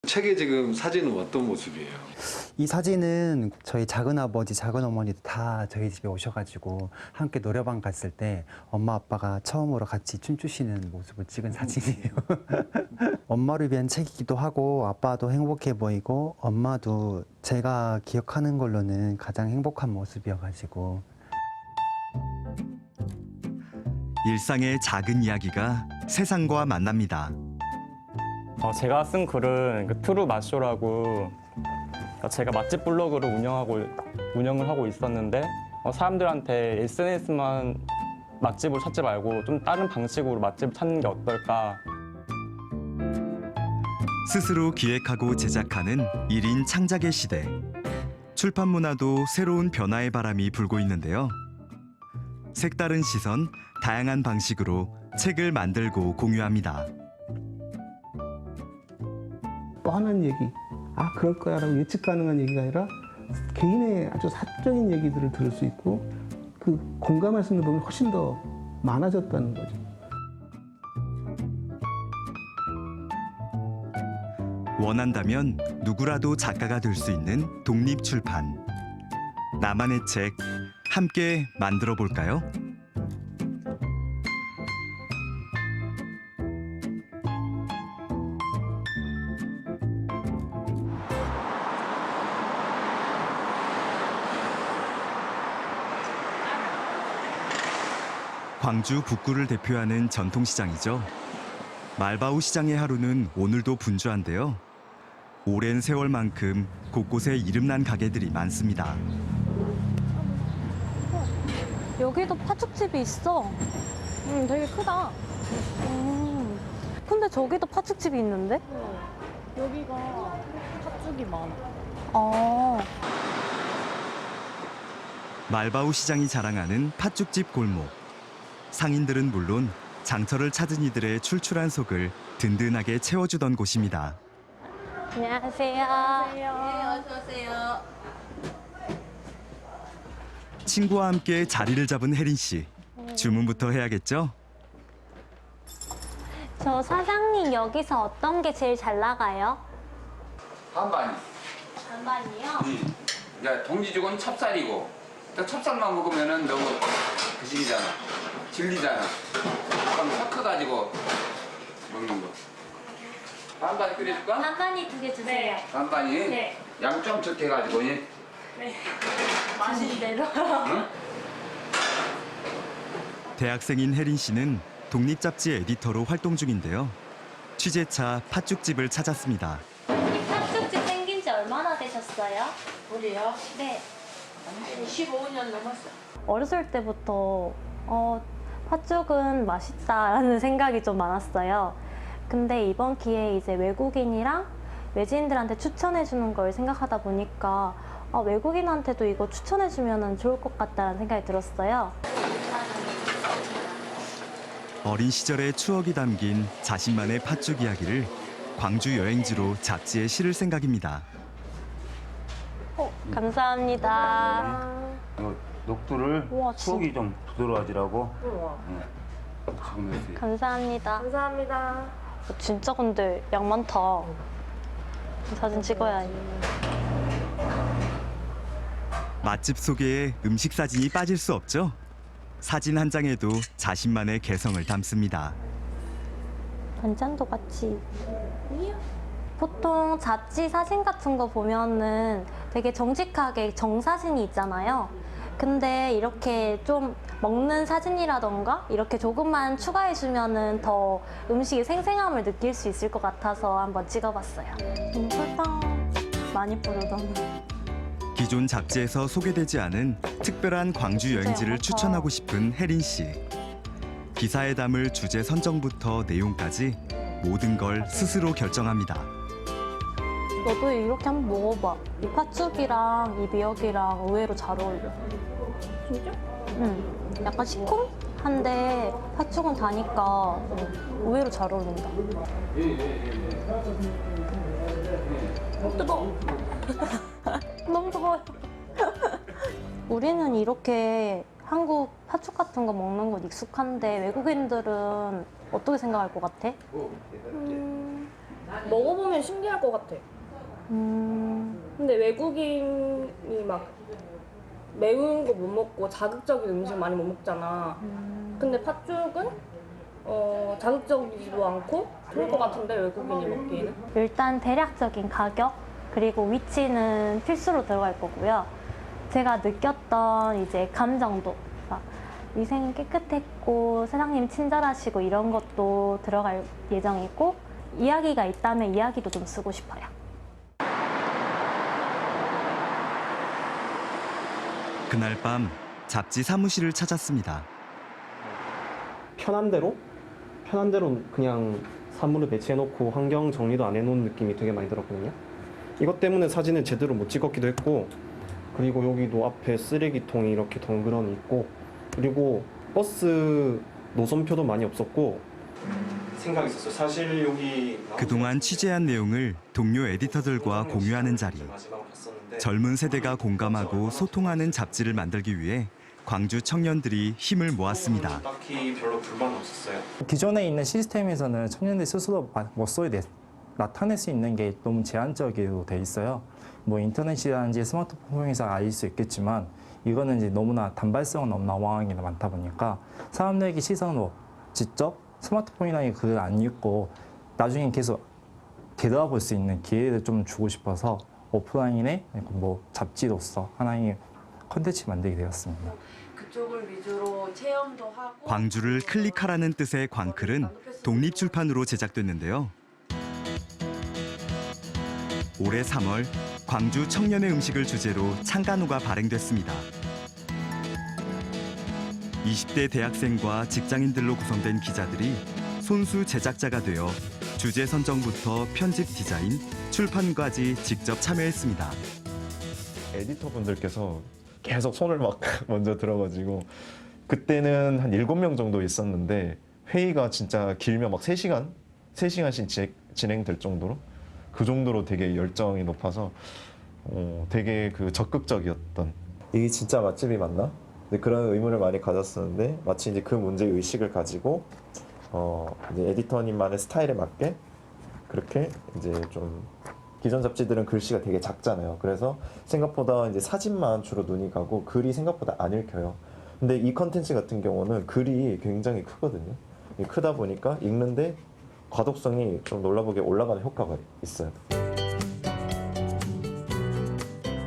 책에 지금 사진은 어떤 모습이에요? 이 사진은 저희 작은아버지, 작은어머니도 다 저희 집에 오셔가지고 함께 노래방 갔을 때 엄마 아빠가 처음으로 같이 춤추시는 모습을 찍은 사진이에요. 엄마를 위한 책이기도 하고 아빠도 행복해 보이고 엄마도 제가 기억하는 걸로는 가장 행복한 모습이어가지고. 일상의 작은 이야기가 세상과 만납니다. 제가 쓴 글은 그 트루 맛쇼라고 제가 맛집 블로그를 운영을 하고 있었는데 사람들한테 SNS만 맛집을 찾지 말고 좀 다른 방식으로 맛집을 찾는 게 어떨까. 스스로 기획하고 제작하는 1인 창작의 시대. 출판 문화도 새로운 변화의 바람이 불고 있는데요. 색다른 시선, 다양한 방식으로 책을 만들고 공유합니다. 뻔한 얘기, 아 그럴 거야 라고 예측 가능한 얘기가 아니라 개인의 아주 사적인 얘기들을 들을 수 있고 그 공감할 수 있는 부분이 훨씬 더 많아졌다는 거죠. 원한다면 누구라도 작가가 될 수 있는 독립출판. 나만의 책, 함께 만들어 볼까요? 광주 북구를 대표하는 전통시장이죠. 말바우 시장의 하루는 오늘도 분주한데요. 오랜 세월만큼 곳곳에 이름난 가게들이 많습니다. 여기도 팥죽집이 있어. 되게 크다. 근데 저기도 팥죽집이 있는데? 여기가 팥죽이 많아. 아, 말바우 시장이 자랑하는 팥죽집 골목. 상인들은 물론 장터를 찾은 이들의 출출한 속을 든든하게 채워주던 곳입니다. 안녕하세요. 네, 어서 오세요. 친구와 함께 자리를 잡은 혜린 씨. 주문부터 해야겠죠? 저 사장님 여기서 어떤 게 제일 잘 나가요? 반반이. 반반이요? 야, 동지죽은 찹쌀이고, 또 찹쌀만 먹으면은 너무 그식이잖아. 질리잖아. 그럼 섞어가지고 먹는 거. 반반 끓여줄까? 반반이 2개 주세요. 반반이? 네. 양 좀 적게 해가지고. 예? 맛있는 대로. 응? 대학생인 혜린 씨는 독립잡지 에디터로 활동 중인데요. 취재차 팥죽집을 찾았습니다. 이 팥죽집 생긴 지 얼마나 되셨어요? 우리요? 네. 25년 넘었어. 어렸을 때부터 팥죽은 맛있다라는 생각이 좀 많았어요. 근데 이번 기회에 이제 외국인이랑 외지인들한테 추천해주는 걸 생각하다 보니까 외국인한테도 이거 추천해주면 좋을 것 같다는 생각이 들었어요. 어린 시절의 추억이 담긴 자신만의 팥죽 이야기를 광주 여행지로 잡지에 실을 생각입니다. 감사합니다. 녹두를 우와, 추억이 좀 부드러워지라고. 감사합니다. 감사합니다. 진짜 근데 양 많다. 사진 찍어야 해. 맛집 소개에 음식 사진이 빠질 수 없죠. 사진 한 장에도 자신만의 개성을 담습니다. 반찬도 같이. 보통 잡지 사진 같은 거 보면은 되게 정직하게 정사진이 있잖아요. 근데 이렇게 좀 먹는 사진이라던가 이렇게 조금만 추가해주면은 더 음식의 생생함을 느낄 수 있을 것 같아서 한번 찍어봤어요. 설탕 많이 뿌려다네. 기존 잡지에서 소개되지 않은 특별한 광주 여행지를 추천하고 싶은 혜린 씨. 기사에 담을 주제 선정부터 내용까지 모든 걸 스스로 결정합니다. 너도 이렇게 한번 먹어봐. 이 팥죽이랑 이 미역이랑 의외로 잘 어울려. 진짜? 응. 약간 시큼한데 팥죽은 다니까 의외로 잘 어울린다. 뜨거워. 너무 뜨거워요. 우리는 이렇게 한국 팥죽 같은 거 먹는 건 익숙한데 외국인들은 어떻게 생각할 것 같아? 먹어보면 신기할 것 같아. 근데 외국인이 막 매운 거 못 먹고 자극적인 음식 많이 못 먹잖아. 근데 팥죽은 자극적이지도 않고 좋을 것 같은데 외국인이 먹기에는. 일단 대략적인 가격 그리고 위치는 필수로 들어갈 거고요. 제가 느꼈던 이제 감정도 막 위생이 깨끗했고 사장님 친절하시고 이런 것도 들어갈 예정이고 이야기가 있다면 이야기도 좀 쓰고 싶어요. 그날 밤 잡지 사무실을 찾았습니다. 편한 대로 그냥 사물을 배치해놓고 환경 정리도 안 해놓은 느낌이 되게 많이 들었거든요. 이것 때문에 사진을 제대로 못 찍었기도 했고, 그리고 여기도 앞에 쓰레기통이 이렇게 덩그러니 있고, 그리고 버스 노선표도 많이 없었고 생각이 있었어요. 사실 여기 그동안 취재한 내용을 동료 에디터들과 공유하는 자리. 젊은 세대가 공감하고 소통하는 잡지를 만들기 위해 광주 청년들이 힘을 모았습니다. 딱히 별로 불만 없었어요. 기존에 있는 시스템에서는 청년들 스스로 목소리 나타낼 수 있는 게 너무 제한적으로 돼 있어요. 뭐 인터넷이라든지 스마트폰 통해서 알 수 있겠지만 이거는 이제 너무나 단발성은 없는 상황이 많다 보니까 사람들에게 시선으로 직접 스마트폰이나 글을 안 읽고 나중에 계속 되돌아볼 수 있는 기회를 좀 주고 싶어서 오프라인의 뭐 잡지로서 하나의 컨텐츠 만들게 되었습니다. 그쪽을 위주로 체험도 하고. 광주를 클릭하라는 뜻의 광클은 독립출판으로 제작됐는데요. 올해 3월 광주 청년의 음식을 주제로 창간호가 발행됐습니다. 20대 대학생과 직장인들로 구성된 기자들이 손수 제작자가 되어 주제 선정부터 편집 디자인, 출판까지 직접 참여했습니다. 에디터분들께서 계속 손을 막 먼저 들어가지고 그때는 한 7명 정도 있었는데 회의가 진짜 길면 막 3시간씩 진행될 정도로 그 정도로 되게 열정이 높아서 되게 그 적극적이었던. 이게 진짜 맛집이 맞나? 근데 그런 의문을 많이 가졌었는데 마치 이제 그 문제 의식을 가지고 이제 에디터님만의 스타일에 맞게 그렇게 이제 좀 기존 잡지들은 글씨가 되게 작잖아요. 그래서 생각보다 이제 사진만 주로 눈이 가고 글이 생각보다 안 읽혀요. 근데 이 컨텐츠 같은 경우는 글이 굉장히 크거든요. 크다 보니까 읽는데 과독성이 좀 놀라보게 올라가는 효과가 있어요.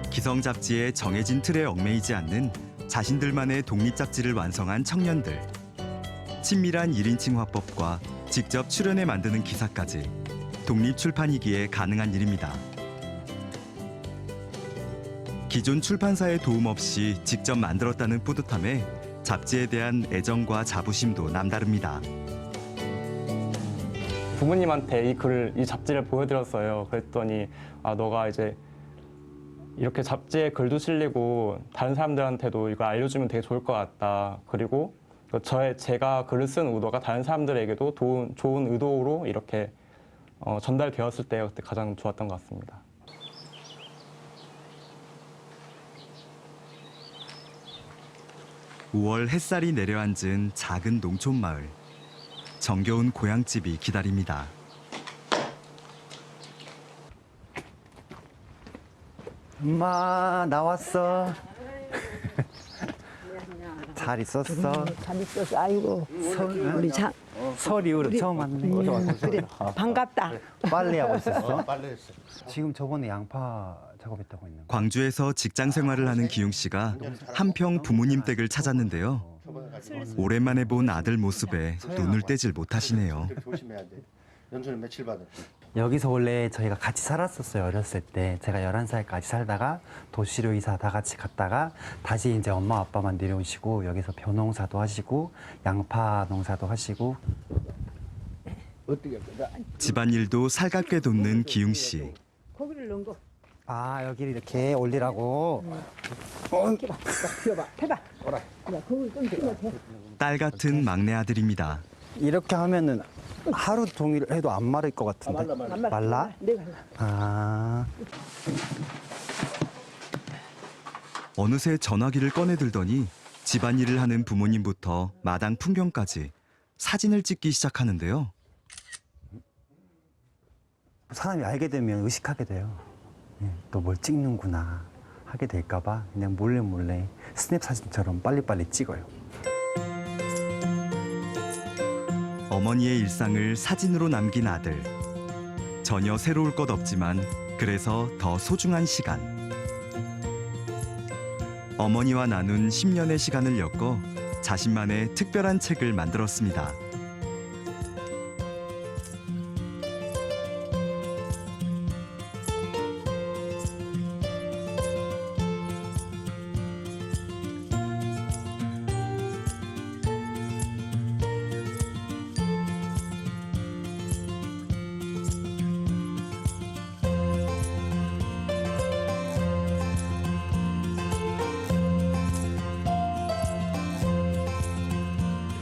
기성 잡지의 정해진 틀에 얽매이지 않는 자신들만의 독립 잡지를 완성한 청년들. 친밀한 1인칭 화법과 직접 출연해 만드는 기사까지 독립 출판이기에 가능한 일입니다. 기존 출판사의 도움 없이 직접 만들었다는 뿌듯함에 잡지에 대한 애정과 자부심도 남다릅니다. 부모님한테 이 잡지를 보여드렸어요. 그랬더니 너가 이제 이렇게 잡지에 글도 실리고 다른 사람들한테도 이거 알려주면 되게 좋을 것 같다. 그리고 제가 글을 쓴 의도가 다른 사람들에게도 좋은 의도로 이렇게 전달되었을 때 그때 가장 좋았던 것 같습니다. (5월) 햇살이 내려앉은 작은 농촌 마을. 정겨운 고향집이 기다립니다. 엄마 나왔어. 잘 있었어. 잘 있었어. 아이고. 우리 설 이후로 처음 왔네. 그래. 반갑다. 빨래 하고 있었어? 지금 저번에 양파 작업했다고 했는데. 광주에서 직장 생활을 하는 기용 씨가 한평 부모님 댁을 찾았는데요. 오랜만에 본 아들 모습에 눈을 떼질 못하시네요. 연수는 며칠 받았지? 여기서 원래 저희가 같이 살았었어요. 어렸을 때 제가 11살까지 살다가 도시로 이사 다 같이 갔다가 다시 이제 엄마 아빠만 내려오시고 여기서 벼농사도 하시고 양파 농사도 하시고. 집안일도 살갑게 돕는 기용 씨. 고기를 넣은 거. 아 여기를 이렇게 올리라고. 펴봐. 해봐. 그래. 고기 좀 펴. 딸 같은 막내 아들입니다. 이렇게 하면은 하루 종일 해도 안 마를 것 같은데. 말라? 네, 말라. 아. 어느새 전화기를 꺼내들더니 집안일을 하는 부모님부터 마당 풍경까지 사진을 찍기 시작하는데요. 사람이 알게 되면 의식하게 돼요. 또 뭘 찍는구나 하게 될까봐 그냥 몰래 스냅 사진처럼 빨리빨리 찍어요. 어머니의 일상을 사진으로 남긴 아들. 전혀 새로울 것 없지만 그래서 더 소중한 시간. 어머니와 나눈 10년의 시간을 엮어 자신만의 특별한 책을 만들었습니다.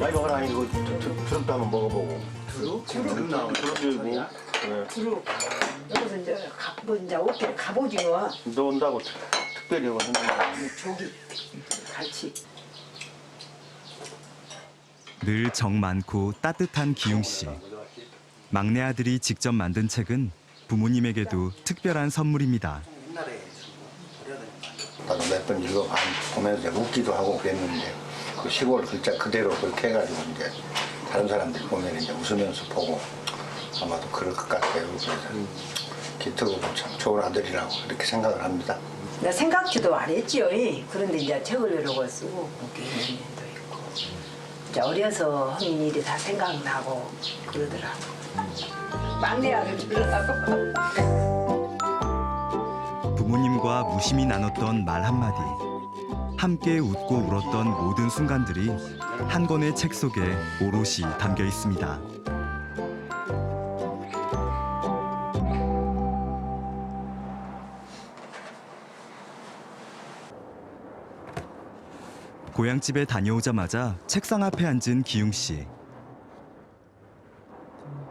이거 하나 이거 두릅도 한번 먹어보고. 두릅 나오네. 두릅 들고. 두릅. 여기서 이제 이제 어떻게 갑오징어. 너 온다고 특별히 이거 했는데. 조기 같이. 늘 정 많고 따뜻한 기웅 씨. 막내 아들이 직접 만든 책은 부모님에게도 특별한 선물입니다. 나도 몇 번 읽어보면서 웃기도 하고 그랬는데 그 시골 글자 그대로 그렇게 해가지고 이제 다른 사람들이 보면 이제 웃으면서 보고 아마도 그럴 것 같아요. 그래서 기특하고 참 좋은 아들이라고 이렇게 생각을 합니다. 나 생각지도 안 했지요. 그런데 이제 책을 이러고 쓰고 보기 있고 이제 어려서 하는 일이 다 생각나고 그러더라고. 막내 아들이라고. 부모님과 무심히 나눴던 말 한마디. 함께 웃고 울었던 모든 순간들이 한 권의 책 속에 오롯이 담겨 있습니다. 고향집에 다녀오자마자 책상 앞에 앉은 기웅 씨.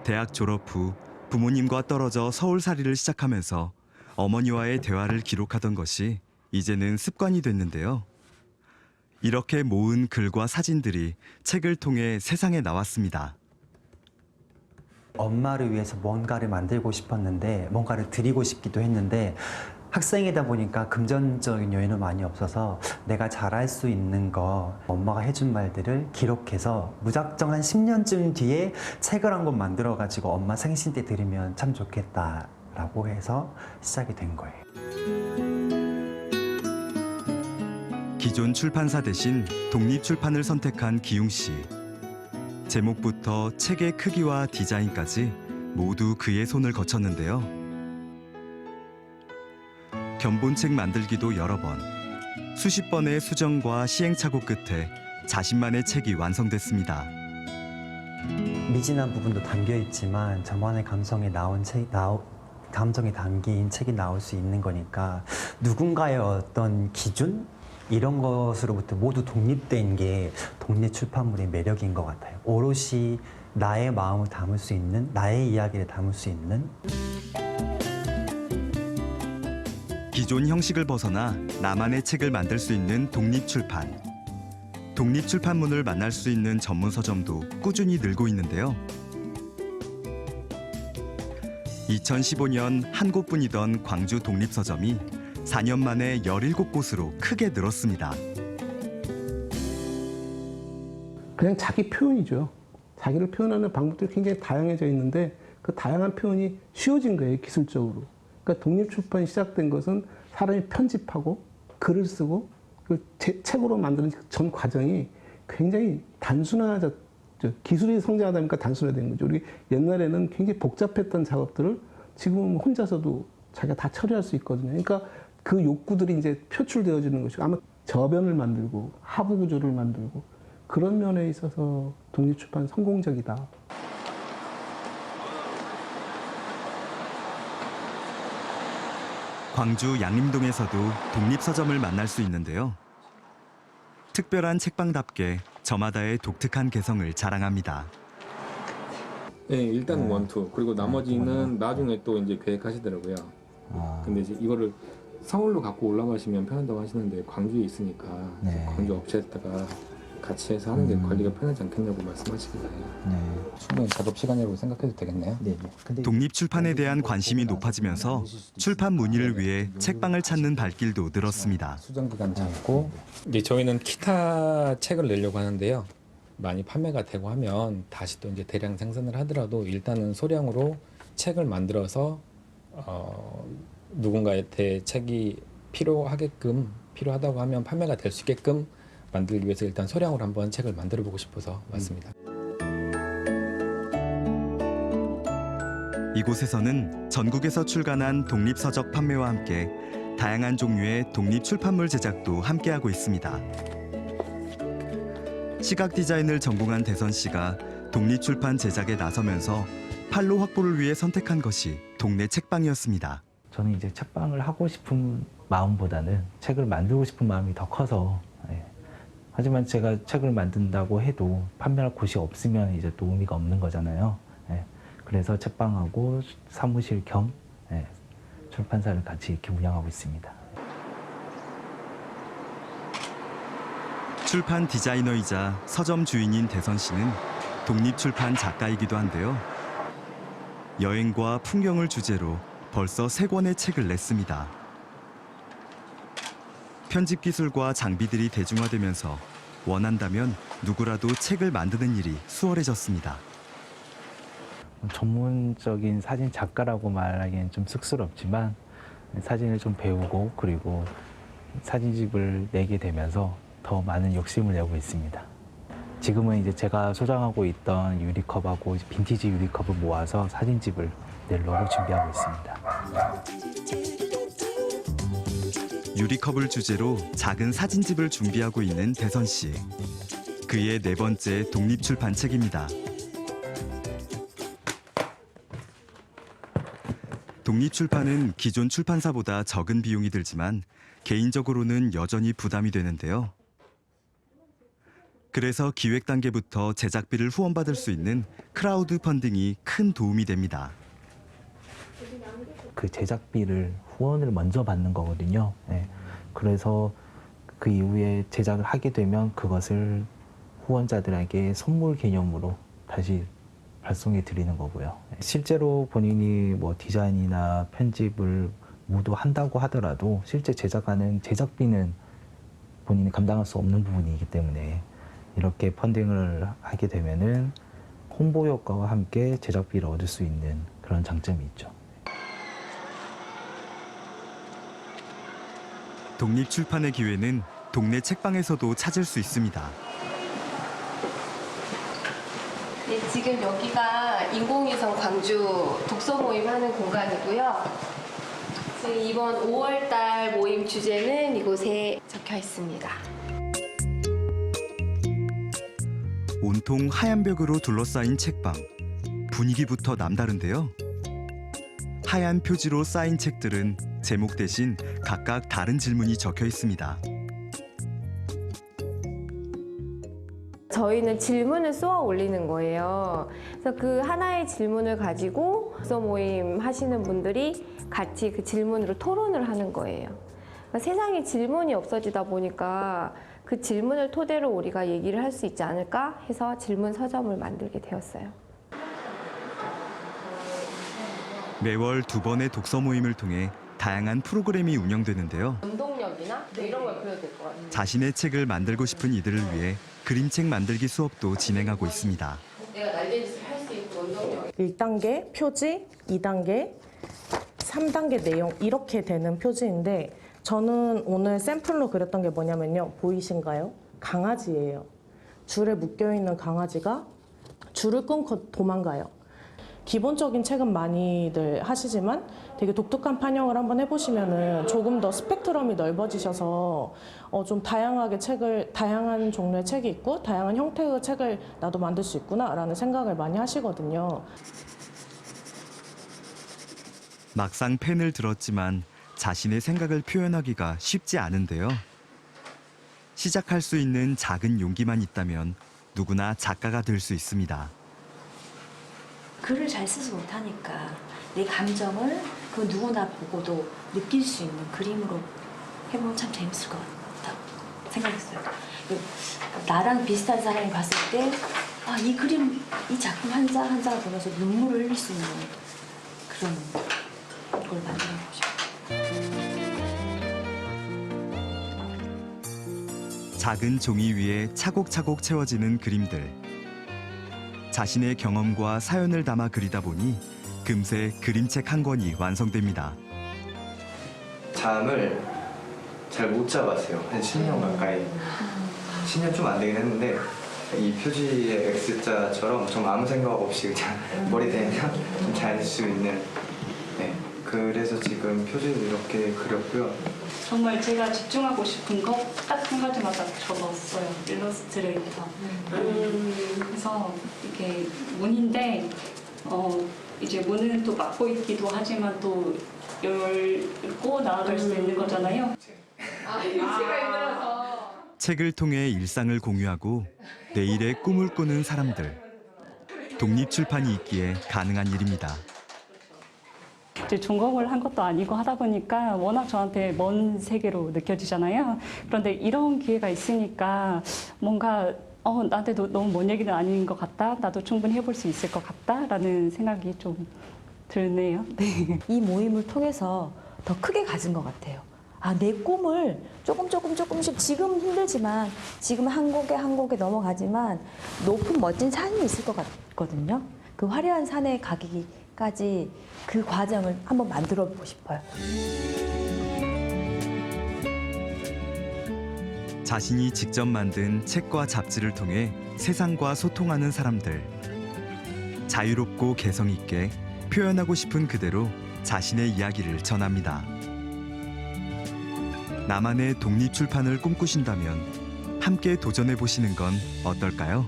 대학 졸업 후 부모님과 떨어져 서울살이를 시작하면서 어머니와의 대화를 기록하던 것이 이제는 습관이 됐는데요. 이렇게 모은 글과 사진들이 책을 통해 세상에 나왔습니다. 엄마를 위해서 뭔가를 만들고 싶었는데 뭔가를 드리고 싶기도 했는데 학생이다 보니까 금전적인 여유는 많이 없어서 내가 잘할 수 있는 거 엄마가 해준 말들을 기록해서 무작정 한 10년쯤 뒤에 책을 한 권 만들어가지고 엄마 생신 때 드리면 참 좋겠다라고 해서 시작이 된 거예요. 기존 출판사 대신 독립출판을 선택한 기웅 씨. 제목부터 책의 크기와 디자인까지 모두 그의 손을 거쳤는데요. 견본책 만들기도 여러 번, 수십 번의 수정과 시행착오 끝에 자신만의 책이 완성됐습니다. 미진한 부분도 담겨 있지만 저만의 감성이 감정이 담긴 책이 나올 수 있는 거니까 누군가의 어떤 기준? 이런 것으로부터 모두 독립된 게 독립 출판물의 매력인 것 같아요. 오롯이 나의 마음을 담을 수 있는, 나의 이야기를 담을 수 있는. 기존 형식을 벗어나 나만의 책을 만들 수 있는 독립출판. 독립출판문을 만날 수 있는 전문 서점도 꾸준히 늘고 있는데요. 2015년 한 곳뿐이던 광주 독립서점이 4년 만에 17곳으로 크게 늘었습니다. 그냥 자기 표현이죠. 자기를 표현하는 방법들이 굉장히 다양해져 있는데 그 다양한 표현이 쉬워진 거예요, 기술적으로. 그러니까 독립출판이 시작된 것은 사람이 편집하고 글을 쓰고 책으로 만드는 전 과정이 굉장히 단순화졌죠. 기술이 성장하다 보니까 단순화된 거죠. 우리 옛날에는 굉장히 복잡했던 작업들을 지금은 혼자서도 자기가 다 처리할 수 있거든요. 그러니까 그 욕구들이 이제 표출되어지는 것이고 아마 저변을 만들고 하부 구조를 만들고 그런 면에 있어서 독립출판 성공적이다. 광주 양림동에서도 독립서점을 만날 수 있는데요. 특별한 책방답게 저마다의 독특한 개성을 자랑합니다. 네, 일단 원투 그리고 나머지는 나중에 또 이제 계획하시더라고요. 근데 이제 이거를 서울로 갖고 올라가시면 편하다고 하시는데 광주에 있으니까 광주 업체에다가 같이 해서 하는 게 관리가 편하지 않겠냐고 말씀하시길래 충분히 작업 시간이라고 생각해도 되겠네요. 독립 출판에 대한 관심이 높아지면서 출판 문의를 위해 책방을 찾는 발길도 늘었습니다. 수정 기간 잡고 이제 저희는 기타 책을 내려고 하는데요. 많이 판매가 되고 하면 다시 또 이제 대량 생산을 하더라도 일단은 소량으로 책을 만들어서 누군가한테 책이 필요하다고 하면 판매가 될 수 있게끔 만들기 위해서 일단 소량으로 한번 책을 만들어 보고 싶어서 왔습니다. 이곳에서는 전국에서 출간한 독립서적 판매와 함께 다양한 종류의 독립 출판물 제작도 함께하고 있습니다. 시각 디자인을 전공한 대선 씨가 독립 출판 제작에 나서면서 판로 확보를 위해 선택한 것이 동네 책방이었습니다. 저는 이제 책방을 하고 싶은 마음보다는 책을 만들고 싶은 마음이 더 커서 하지만 제가 책을 만든다고 해도 판매할 곳이 없으면 이제 또 의미가 없는 거잖아요. 그래서 책방하고 사무실 겸 출판사를 같이 이렇게 운영하고 있습니다. 출판 디자이너이자 서점 주인인 대선 씨는 독립 출판 작가이기도 한데요. 여행과 풍경을 주제로 벌써 3권의 책을 냈습니다. 편집 기술과 장비들이 대중화되면서 원한다면 누구라도 책을 만드는 일이 수월해졌습니다. 전문적인 사진 작가라고 말하기엔 좀 쑥스럽지만 사진을 좀 배우고 그리고 사진집을 내게 되면서 더 많은 욕심을 내고 있습니다. 지금은 이제 제가 소장하고 있던 유리컵하고 빈티지 유리컵을 모아서 사진집을 내려고 준비하고 있습니다. 유리컵을 주제로 작은 사진집을 준비하고 있는 대선 씨. 그의 4번째 독립 출판책입니다. 독립 출판은 기존 출판사보다 적은 비용이 들지만 개인적으로는 여전히 부담이 되는데요. 그래서 기획 단계부터 제작비를 후원받을 수 있는 크라우드 펀딩이 큰 도움이 됩니다. 그 제작비를 후원을 먼저 받는 거거든요. 그래서 그 이후에 제작을 하게 되면 그것을 후원자들에게 선물 개념으로 다시 발송해 드리는 거고요. 실제로 본인이 뭐 디자인이나 편집을 모두 한다고 하더라도 실제 제작하는 제작비는 본인이 감당할 수 없는 부분이기 때문에 이렇게 펀딩을 하게 되면은 홍보 효과와 함께 제작비를 얻을 수 있는 그런 장점이 있죠. 독립 출판의 기회는 동네 책방에서도 찾을 수 있습니다. 네, 지금 여기가 인공위성 광주 독서 모임 하는 공간이고요. 지금 이번 5월달 모임 주제는 이곳에 적혀 있습니다. 온통 하얀 벽으로 둘러싸인 책방. 분위기부터 남다른데요. 하얀 표지로 쌓인 책들은 제목 대신 각각 다른 질문이 적혀 있습니다. 저희는 질문을 쏘아 올리는 거예요. 그래서 그 하나의 질문을 가지고 독서 모임 하시는 분들이 같이 그 질문으로 토론을 하는 거예요. 그러니까 세상에 질문이 없어지다 보니까 그 질문을 토대로 우리가 얘기를 할 수 있지 않을까 해서 질문 서점을 만들게 되었어요. 매월 2번의 독서 모임을 통해 다양한 프로그램이 운영되는데요. 원동력이나 이런 걸 배워야 될 것 같아요. 자신의 책을 만들고 싶은 이들을 위해 그림책 만들기 수업도 진행하고 있습니다. 내가 날개짓을 할 수 있는 원동력. 1단계 표지, 2단계, 3단계 내용 이렇게 되는 표지인데 저는 오늘 샘플로 그렸던 게 뭐냐면요. 보이신가요? 강아지예요. 줄에 묶여있는 강아지가 줄을 끊고 도망가요. 기본적인 책은 많이들 하시지만 되게 독특한 판형을 한번 해보시면은 조금 더 스펙트럼이 넓어지셔서 좀 다양한 종류의 책이 있고 다양한 형태의 책을 나도 만들 수 있구나라는 생각을 많이 하시거든요. 막상 펜을 들었지만 자신의 생각을 표현하기가 쉽지 않은데요. 시작할 수 있는 작은 용기만 있다면 누구나 작가가 될 수 있습니다. 글을 잘 쓰지 못하니까 내 감정을 그 누구나 보고도 느낄 수 있는 그림으로 해보면 참 재밌을 것 같다고 생각했어요. 나랑 비슷한 사람이 봤을 때 아, 이 그림, 이 작품 한 장 한 장을 보면서 눈물을 흘릴 수 있는 그런 걸 만들어보고 싶어요. 작은 종이 위에 차곡차곡 채워지는 그림들. 자신의 경험과 사연을 담아 그리다 보니 금세 그림책 한 권이 완성됩니다. 잠을 잘 못 잡았어요. 한 10년 가까이. 10년 좀 안 되긴 했는데 이 표지의 X자처럼 좀 아무 생각 없이 그냥 머리 대면 좀 잘 수 있는 그래서 지금 표지를 이렇게 그렸고요. 정말 제가 집중하고 싶은 거 딱 한 가지만 딱 적었어요. 일러스트레이터. 그래서 이게 문인데 이제 문은 또 막고 있기도 하지만 또 열고 나아갈 수 있는 거잖아요. 책을 통해 일상을 공유하고 내일의 꿈을 꾸는 사람들. 독립출판이 있기에 가능한 일입니다. 이제 전공을 한 것도 아니고 하다 보니까 워낙 저한테 먼 세계로 느껴지잖아요. 그런데 이런 기회가 있으니까 뭔가 나한테 너무 먼 얘기는 아닌 것 같다. 나도 충분히 해볼 수 있을 것 같다라는 생각이 좀 드네요. 네. 이 모임을 통해서 더 크게 가진 것 같아요. 아, 내 꿈을 조금씩 지금 힘들지만 지금 한 곡에 넘어가지만 높은 멋진 산이 있을 것 같거든요. 그 화려한 산에 가기까지 그 과정을 한번 만들어 보고 싶어요. 자신이 직접 만든 책과 잡지를 통해 세상과 소통하는 사람들. 자유롭고 개성 있게 표현하고 싶은 그대로 자신의 이야기를 전합니다. 나만의 독립출판을 꿈꾸신다면 함께 도전해 보시는 건 어떨까요?